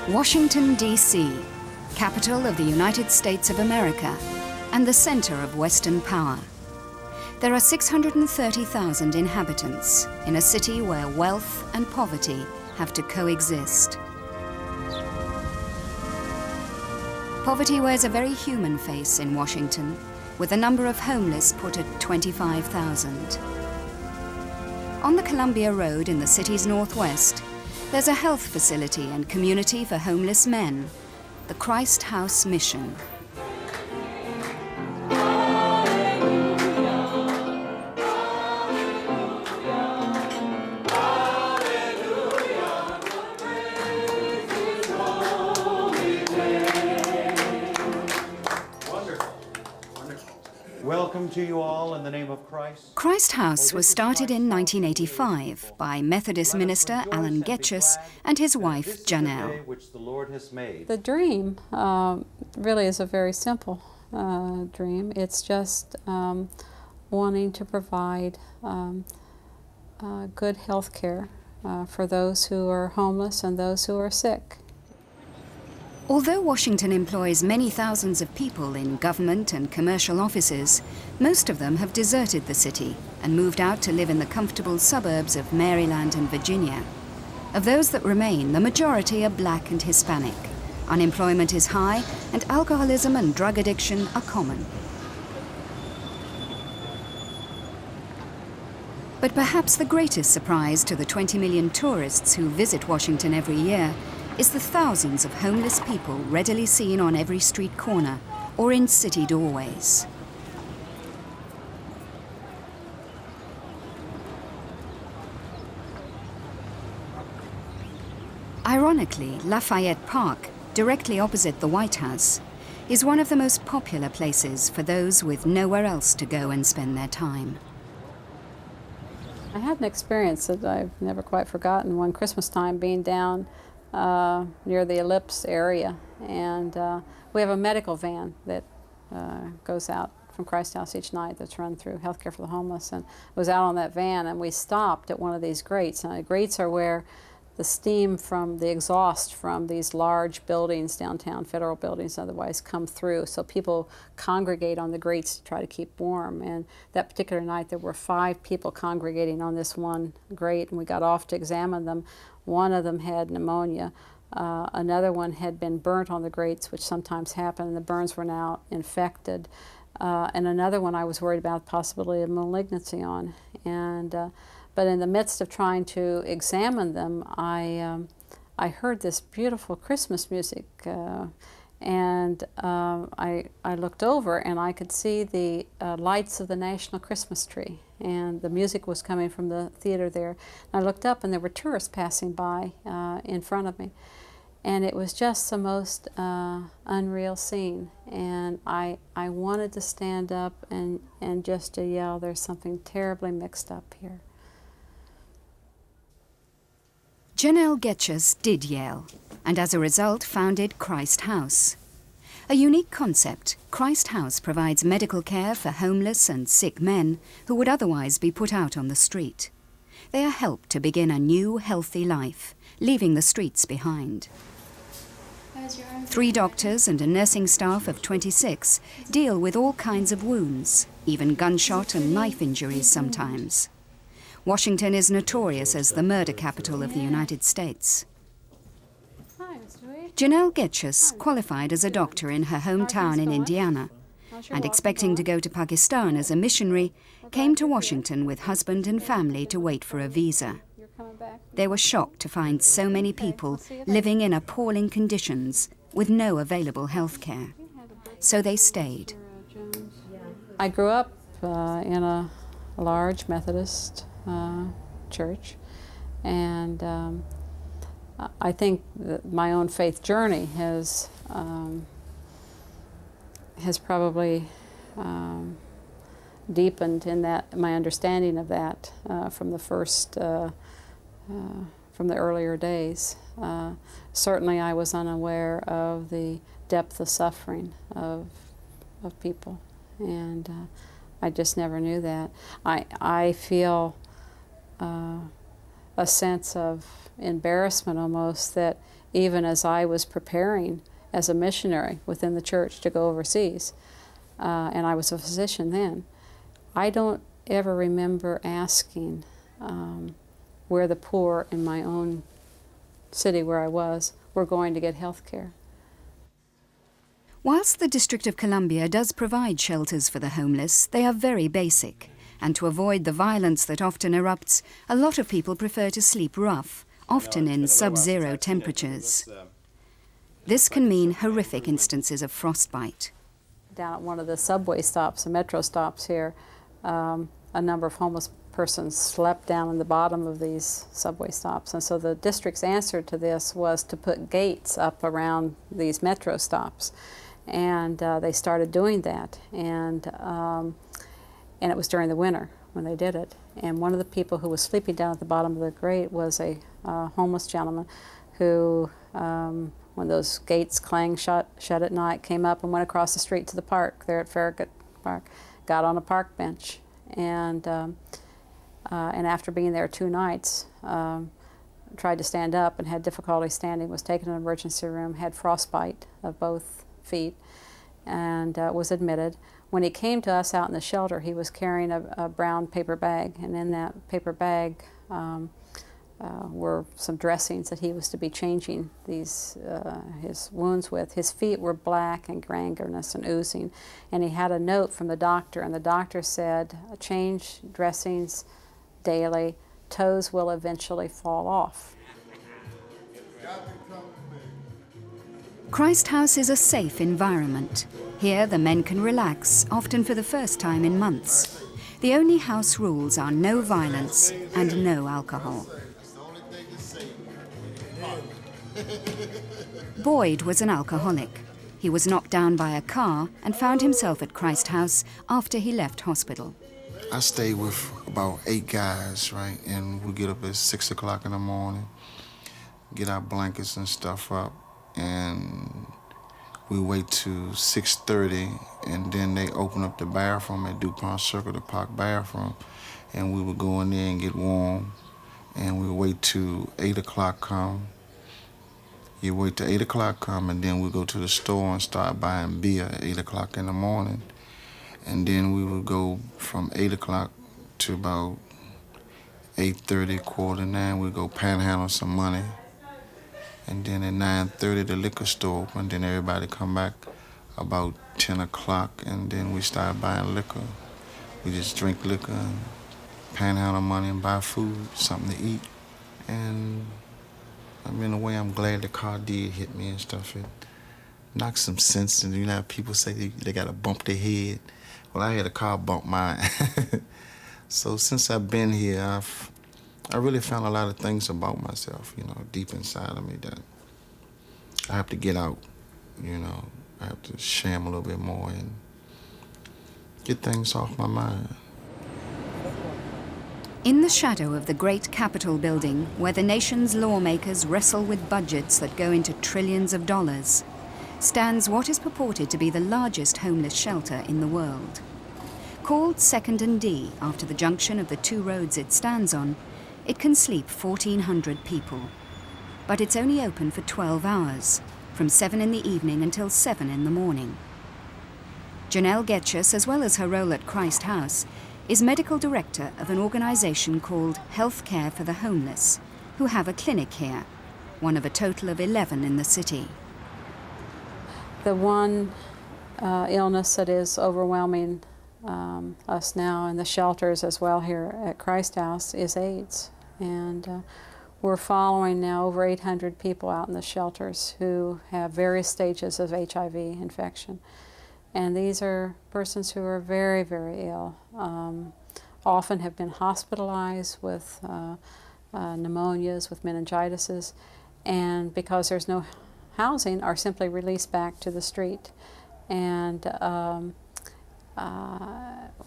Washington, D.C., capital of the United States of America and the center of Western power. There are 630,000 inhabitants in a city where wealth and poverty have to coexist. Poverty wears a very human face in Washington, with the number of homeless put at 25,000. On the Columbia Road in the city's northwest, there's a health facility and community for homeless men, the Christ House Mission. Welcome to you all in the name of Christ. Christ House was started in 1985 by Methodist minister Alan Getchus and his wife Janelle. The dream really is a very simple dream. It's just wanting to provide good health care for those who are homeless and those who are sick. Although Washington employs many thousands of people in government and commercial offices, most of them have deserted the city and moved out to live in the comfortable suburbs of Maryland and Virginia. Of those that remain, the majority are black and Hispanic. Unemployment is high, and alcoholism and drug addiction are common. But perhaps the greatest surprise to the 20 million tourists who visit Washington every year is the thousands of homeless people readily seen on every street corner or in city doorways. Ironically, Lafayette Park, directly opposite the White House, is one of the most popular places for those with nowhere else to go and spend their time. I had an experience that I've never quite forgotten one Christmas time being down near the Ellipse area, and we have a medical van that goes out from Christ House each night that's run through Healthcare for the Homeless, and I was out on that van and we stopped at one of these grates. Now, the grates are where the steam from the exhaust from these large buildings, downtown federal buildings otherwise, come through, so people congregate on the grates to try to keep warm. And that particular night there were 5 people congregating on this one grate, and we got off to examine them. One of them had pneumonia. Another one had been burnt on the grates, which sometimes happen, and the burns were now infected. And another one I was worried about the possibility of malignancy on. But in the midst of trying to examine them, I heard this beautiful Christmas music, and I looked over and I could see the lights of the National Christmas tree, and the music was coming from the theater there. And I looked up and there were tourists passing by in front of me, and it was just the most unreal scene. And I wanted to stand up and just to yell, "There's something terribly mixed up here." Janelle Getchus did yell, and as a result founded Christ House. A unique concept, Christ House provides medical care for homeless and sick men who would otherwise be put out on the street. They are helped to begin a new, healthy life, leaving the streets behind. 3 doctors and a nursing staff of 26 deal with all kinds of wounds, even gunshot and knife injuries sometimes. Washington is notorious as the murder capital of the United States. Janelle Getchus qualified as a doctor in her hometown in Indiana, and expecting to go to Pakistan as a missionary, came to Washington with husband and family to wait for a visa. They were shocked to find so many people living in appalling conditions with no available health care. So they stayed. I grew up in a large Methodist church, and I think that my own faith journey has probably deepened in that my understanding of that from the first from the earlier days. Certainly, I was unaware of the depth of suffering of people, and I just never knew that. I feel a sense of embarrassment almost that even as I was preparing as a missionary within the church to go overseas, and I was a physician then, I don't ever remember asking where the poor in my own city where I was were going to get health care. Whilst the District of Columbia does provide shelters for the homeless, they are very basic, and to avoid the violence that often erupts, a lot of people prefer to sleep rough, often in sub-zero temperatures. This can mean horrific instances of frostbite. Down at one of the subway stops, the metro stops here, a number of homeless persons slept down in the bottom of these subway stops. And so the district's answer to this was to put gates up around these metro stops. And they started doing that. And it was during the winter when they did it. And one of the people who was sleeping down at the bottom of the grate was a homeless gentleman who, when those gates clanged shut at night, came up and went across the street to the park there at Farragut Park, got on a park bench, and after being there 2 nights, tried to stand up and had difficulty standing, was taken to an emergency room, had frostbite of both feet, and was admitted. When he came to us out in the shelter, he was carrying a brown paper bag, and in that paper bag were some dressings that he was to be changing his wounds with. His feet were black and gangrenous and oozing, and he had a note from the doctor, and the doctor said, change dressings daily, toes will eventually fall off. Christ House is a safe environment. Here the men can relax, often for the first time in months. The only house rules are no violence and no alcohol. Boyd was an alcoholic. He was knocked down by a car and found himself at Christ House after he left hospital. I stayed with about 8 guys, right? And we get up at 6 o'clock in the morning, get our blankets and stuff up, and we wait till 6:30, and then they open up the bathroom at DuPont Circle, the park bathroom, and we would go in there and get warm, and we would wait till 8 o'clock come. You wait till 8 o'clock come, and then we go to the store and start buying beer at 8 o'clock in the morning. And then we would go from 8 o'clock to about 8:30, 8:45, we'd go panhandle some money. And then at 9:30, the liquor store open, then everybody come back about 10 o'clock, and then we start buying liquor. We just drink liquor and panhandle money and buy food, something to eat. And I mean, in a way, I'm glad the car did hit me and stuff. It knocked some sense, and you know how people say they got to bump their head. Well, I had a car bump mine. So since I've been here, I really found a lot of things about myself, you know, deep inside of me that I have to get out, you know. I have to sham a little bit more and get things off my mind. In the shadow of the great Capitol building, where the nation's lawmakers wrestle with budgets that go into trillions of dollars, stands what is purported to be the largest homeless shelter in the world. Called 2nd and D after the junction of the 2 roads it stands on, it can sleep 1,400 people. But it's only open for 12 hours, from 7 in the evening until 7 in the morning. Janelle Getchus, as well as her role at Christ House, is medical director of an organisation called Health Care for the Homeless, who have a clinic here, one of a total of 11 in the city. The one illness that is overwhelming us now in the shelters as well here at Christ House is AIDS. And we're following now over 800 people out in the shelters who have various stages of HIV infection. And these are persons who are very, very ill, often have been hospitalized with pneumonias, with meningitises, and because there's no housing, are simply released back to the street. And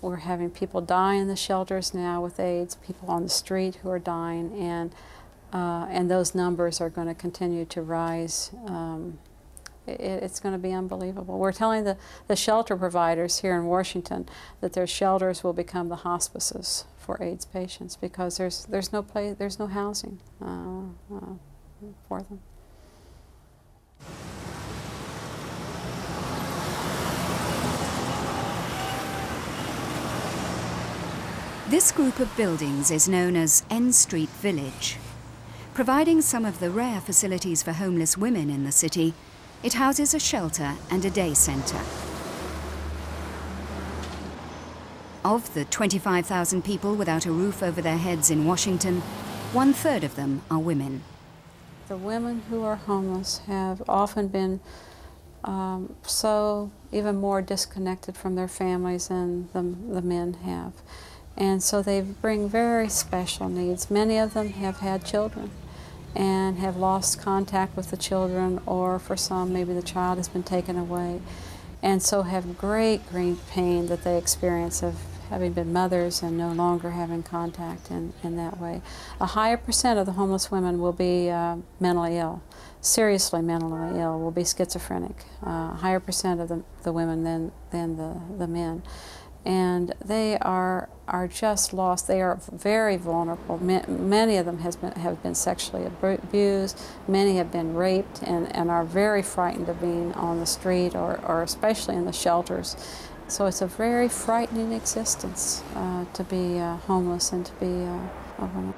we're having people die in the shelters now with AIDS, people on the street who are dying, and those numbers are going to continue to rise. It's going to be unbelievable. We're telling the shelter providers here in Washington that their shelters will become the hospices for AIDS patients because there's no housing for them. This group of buildings is known as N Street Village. Providing some of the rare facilities for homeless women in the city, it houses a shelter and a day centre. Of the 25,000 people without a roof over their heads in Washington, 1/3 of them are women. The women who are homeless have often been so even more disconnected from their families than the men have. And so they bring very special needs. Many of them have had children and have lost contact with the children, or for some, maybe the child has been taken away, and so have great pain that they experience of having been mothers and no longer having contact in that way. A higher percent of the homeless women will be mentally ill, seriously mentally ill, will be schizophrenic, a higher percent of the women than the men. And they are just lost. They are very vulnerable. Many of them have been sexually abused. Many have been raped and are very frightened of being on the street or especially in the shelters. So it's a very frightening existence to be homeless and to be a woman.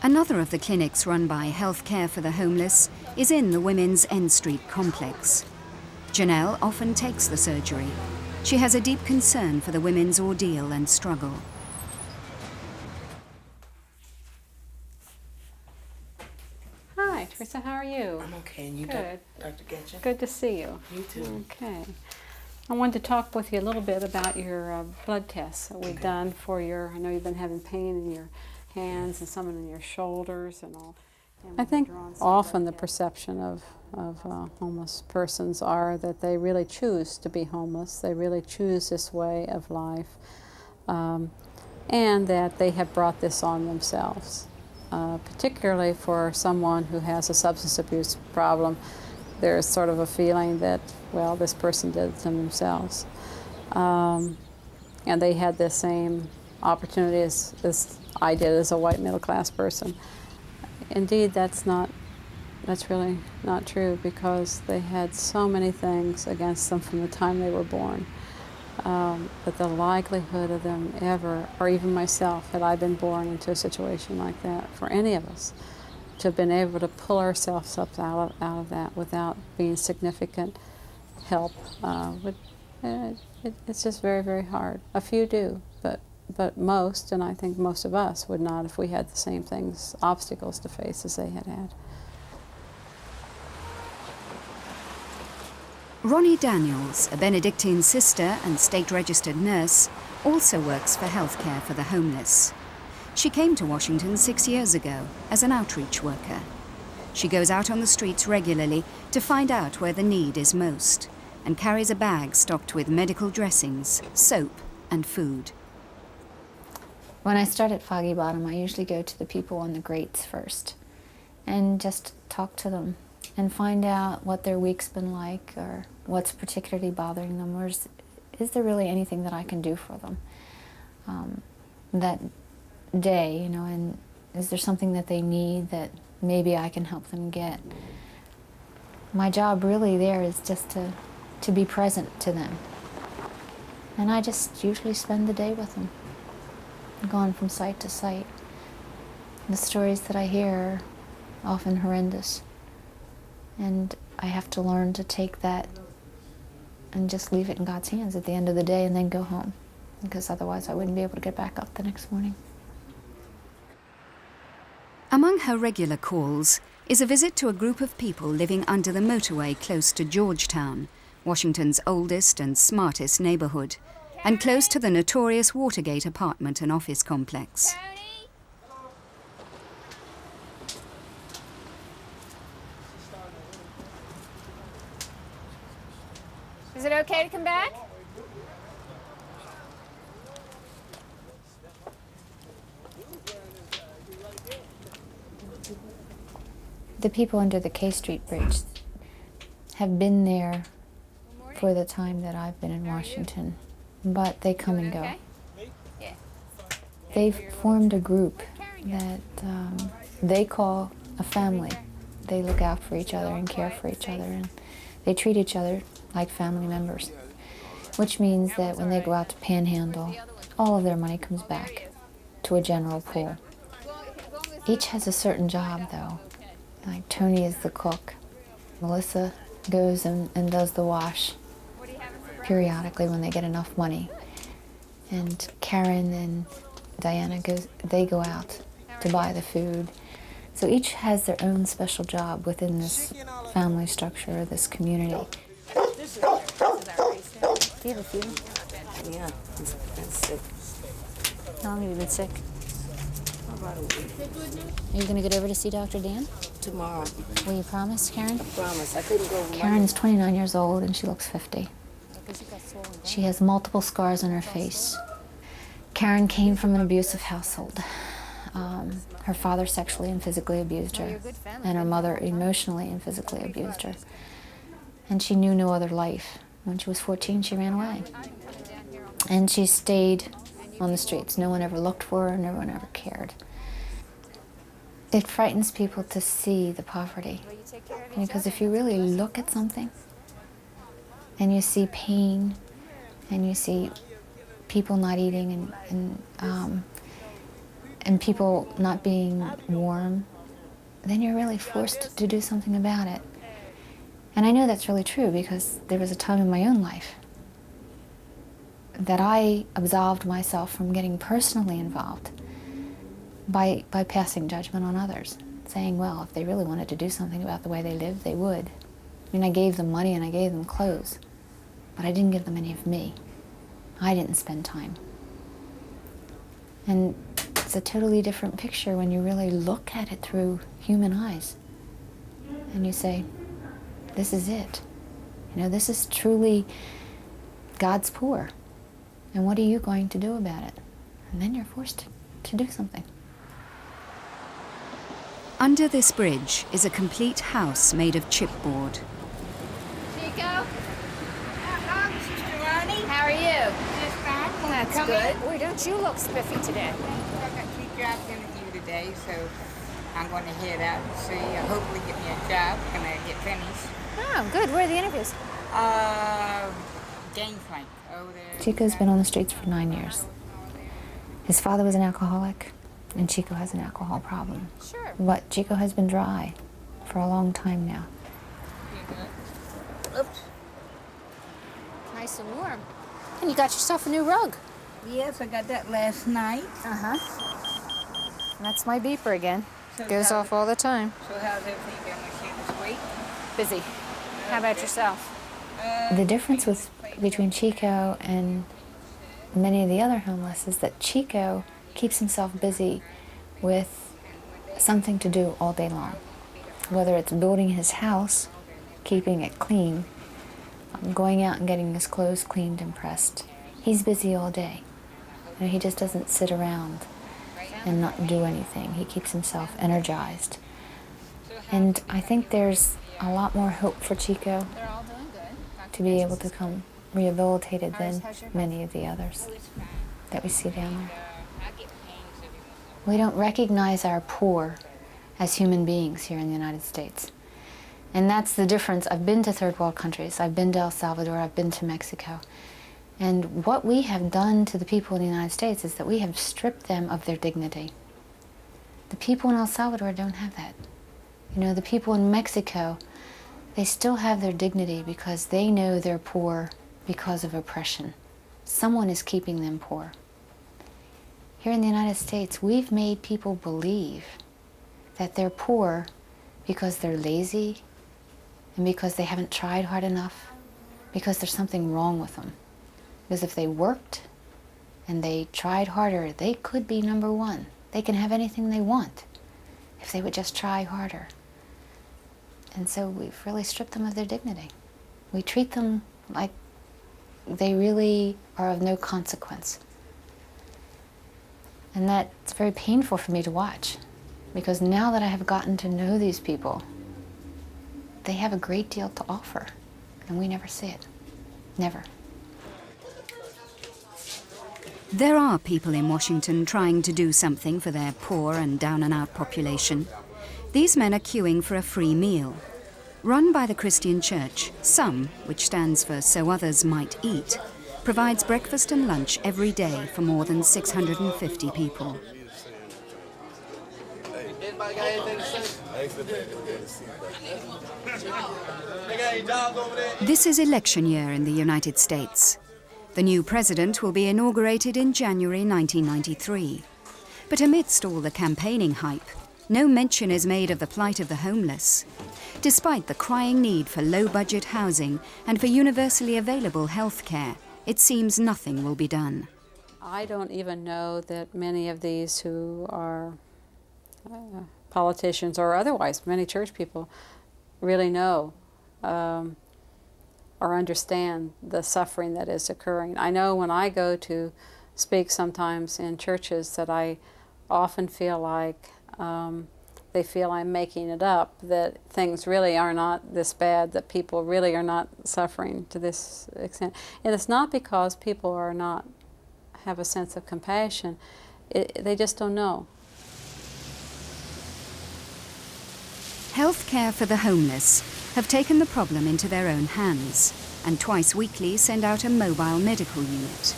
Another of the clinics run by Health Care for the Homeless is in the Women's N Street complex. Janelle often takes the surgery. She has a deep concern for the women's ordeal and struggle. Hi, Teresa, how are you? I'm okay, and you, Good. Dr. Getchen? Good to see you. You too. Okay. I wanted to talk with you a little bit about your blood tests that we've done for your, I know you've been having pain in your hands and some in your shoulders and all. And I think drawn often the blood tests. perception of homeless persons are that they really choose to be homeless, they really choose this way of life, and that they have brought this on themselves. Particularly for someone who has a substance abuse problem, there's sort of a feeling that, well, this person did it to themselves. And they had the same opportunity as I did as a white middle-class person. Indeed, that's really not true, because they had so many things against them from the time they were born. But the likelihood of them ever, or even myself, had I been born into a situation like that, for any of us, to have been able to pull ourselves up out of that without being significant help, it's just very, very hard. A few do, but most, and I think most of us, would not if we had the same things, obstacles to face as they had had. Ronnie Daniels, a Benedictine sister and state-registered nurse, also works for Health Care for the Homeless. She came to Washington 6 years ago as an outreach worker. She goes out on the streets regularly to find out where the need is most, and carries a bag stocked with medical dressings, soap, and food. When I start at Foggy Bottom, I usually go to the people on the grates first and just talk to them and find out what their week's been like, or what's particularly bothering them, or is there really anything that I can do for them that day, you know, and is there something that they need that maybe I can help them get. My job really there is just to be present to them. And I just usually spend the day with them, going from site to site. The stories that I hear are often horrendous. And I have to learn to take that and just leave it in God's hands at the end of the day and then go home, because otherwise I wouldn't be able to get back up the next morning. Among her regular calls is a visit to a group of people living under the motorway close to Georgetown, Washington's oldest and smartest neighborhood, and close to the notorious Watergate apartment and office complex. Is it okay to come back? The people under the K Street Bridge have been there for the time that I've been in Washington. but they come and go. Okay? Yeah. They've formed a group that they call a family. They look out for each other and care for each other, and they treat each other like family members, which means that when they go out to panhandle, all of their money comes back to a general pool. Each has a certain job, though. Like Tony is the cook. Melissa goes and does the wash periodically when they get enough money. And Karen and Diana they go out to buy the food. So each has their own special job within this family structure, this community. Do you have a fever? Yeah, he's been sick. How long have you been sick? About a week. Are you going to get over to see Dr. Dan? Tomorrow. Will you promise, Karen? Promise. I couldn't go. Karen's 29 years old and she looks 50. She has multiple scars on her face. Karen came from an abusive household. Her father sexually and physically abused her, and her mother emotionally and physically abused her. And she knew no other life. When she was 14, she ran away. And she stayed on the streets. No one ever looked for her, no one ever cared. It frightens people to see the poverty. Because if you really look at something, and you see pain, and you see people not eating, and people not being warm, then you're really forced to do something about it. And I know that's really true because there was a time in my own life that I absolved myself from getting personally involved by passing judgment on others, saying, well, if they really wanted to do something about the way they lived, they would. I mean, I gave them money and I gave them clothes, but I didn't give them any of me. I didn't spend time. And it's a totally different picture when you really look at it through human eyes. And you say, this is it. You know, this is truly God's poor. And what are you going to do about it? And then you're forced to do something. Under this bridge is a complete house made of chipboard. Chico? Sister Ronnie. How are you? Just fine. That's Come good. in. Boy, don't you look spiffy today. I've got 2 jobs interview today, so I'm going to head out and see. Hopefully get me a job. Can I get finished? Oh, good. Where are the interviews? Gangplank. Oh, there. Chico's been on the streets for 9 years. His father was an alcoholic, and Chico has an alcohol problem. Sure. But Chico has been dry for a long time now. Oops. Nice and warm. And you got yourself a new rug. Yes, I got that last night. Uh-huh. That's my beeper again. So Goes how- off all the time. So how's everything going with you this week? Busy. How about yourself? The difference between Chico and many of the other homeless is that Chico keeps himself busy with something to do all day long. Whether it's building his house, keeping it clean, going out and getting his clothes cleaned and pressed. He's busy all day. You know, he just doesn't sit around and not do anything. He keeps himself energized. And I think there's a lot more hope for Chico They're all doing good. to be able to come rehabilitated than many of the others that we see down there. We don't recognize our poor as human beings here in the United States. And that's the difference. I've been to third world countries. I've been to El Salvador. I've been to Mexico. And what we have done to the people in the United States is that we have stripped them of their dignity. The people in El Salvador don't have that. You know, the people in Mexico, they still have their dignity because they know they're poor because of oppression. Someone is keeping them poor. Here in the United States, we've made people believe that they're poor because they're lazy and because they haven't tried hard enough, because there's something wrong with them. Because if they worked and they tried harder, they could be number one. They can have anything they want if they would just try harder. And so we've really stripped them of their dignity. We treat them like they really are of no consequence. And that's very painful for me to watch, because now that I have gotten to know these people, they have a great deal to offer, and we never see it. Never. There are people in Washington trying to do something for their poor and down-and-out population. These men are queuing for a free meal. Run by the Christian Church, SOME, which stands for So Others Might Eat, provides breakfast and lunch every day for more than 650 people. This is election year in the United States. The new president will be inaugurated in January 1993. But amidst all the campaigning hype, no mention is made of the plight of the homeless. Despite the crying need for low-budget housing and for universally available health care, it seems nothing will be done. I don't even know that many of these who are politicians or otherwise, many church people, really know or understand the suffering that is occurring. I know when I go to speak sometimes in churches that I often feel like they feel I'm making it up, that things really are not this bad, that people really are not suffering to this extent. And it's not because people are not have a sense of compassion, they just don't know. Health care for the homeless have taken the problem into their own hands and twice weekly send out a mobile medical unit.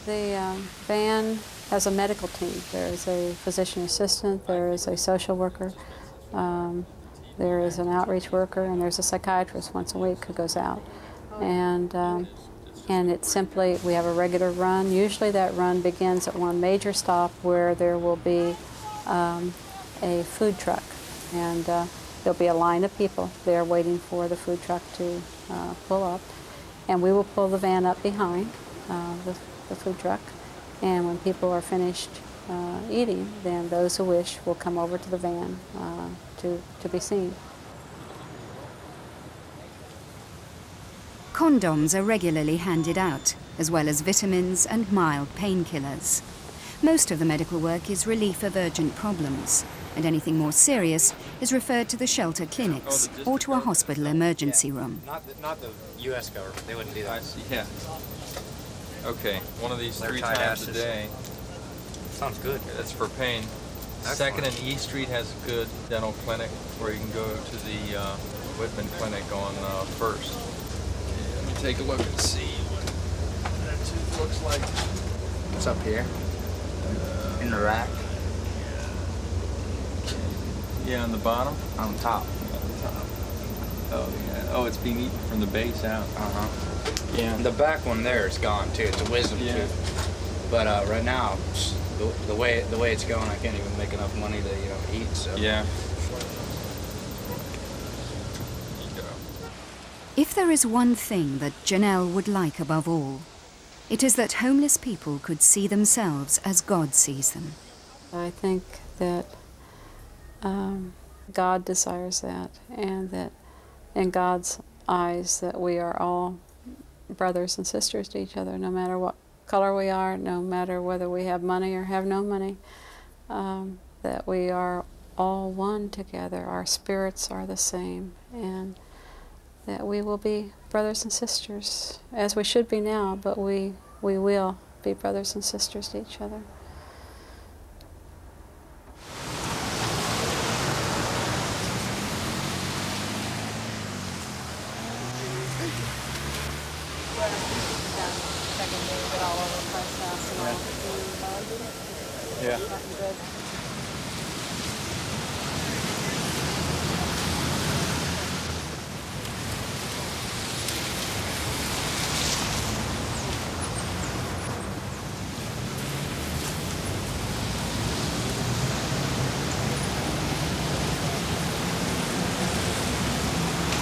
The van has a medical team. There is a physician assistant, there is a social worker, there is an outreach worker, and there's a psychiatrist once a week who goes out. And it's simply, we have a regular run. Usually that run begins at one major stop where there will be a food truck. And there'll be a line of people there waiting for the food truck to pull up. And we will pull the van up behind the food truck. And when people are finished eating, then those who wish will come over to the van to be seen. Condoms are regularly handed out, as well as vitamins and mild painkillers. Most of the medical work is relief of urgent problems, and anything more serious is referred to the shelter clinics or to a hospital emergency room. Not the U.S. government. They wouldn't do that. Yeah. Okay, one of these 3 times a day. Sounds good. That's for pain. Second and E Street has a good dental clinic where you can go to the Whitman Clinic on First. Yeah, let me take a look and see what that tooth looks like. What's up here? In the rack? Yeah, on the bottom? On top. On the top. Oh, yeah. Oh, it's being eaten from the base out. Uh-huh. Yeah. The back one there is gone too. It's a wisdom tooth. But right now, the way it's going, I can't even make enough money to eat. So. Yeah. If there is one thing that Janelle would like above all, it is that homeless people could see themselves as God sees them. I think that God desires that, and that in God's eyes that we are all brothers and sisters to each other, no matter what color we are, no matter whether we have money or have no money, that we are all one together. Our spirits are the same, and that we will be brothers and sisters, as we should be now, but we will be brothers and sisters to each other. Yeah.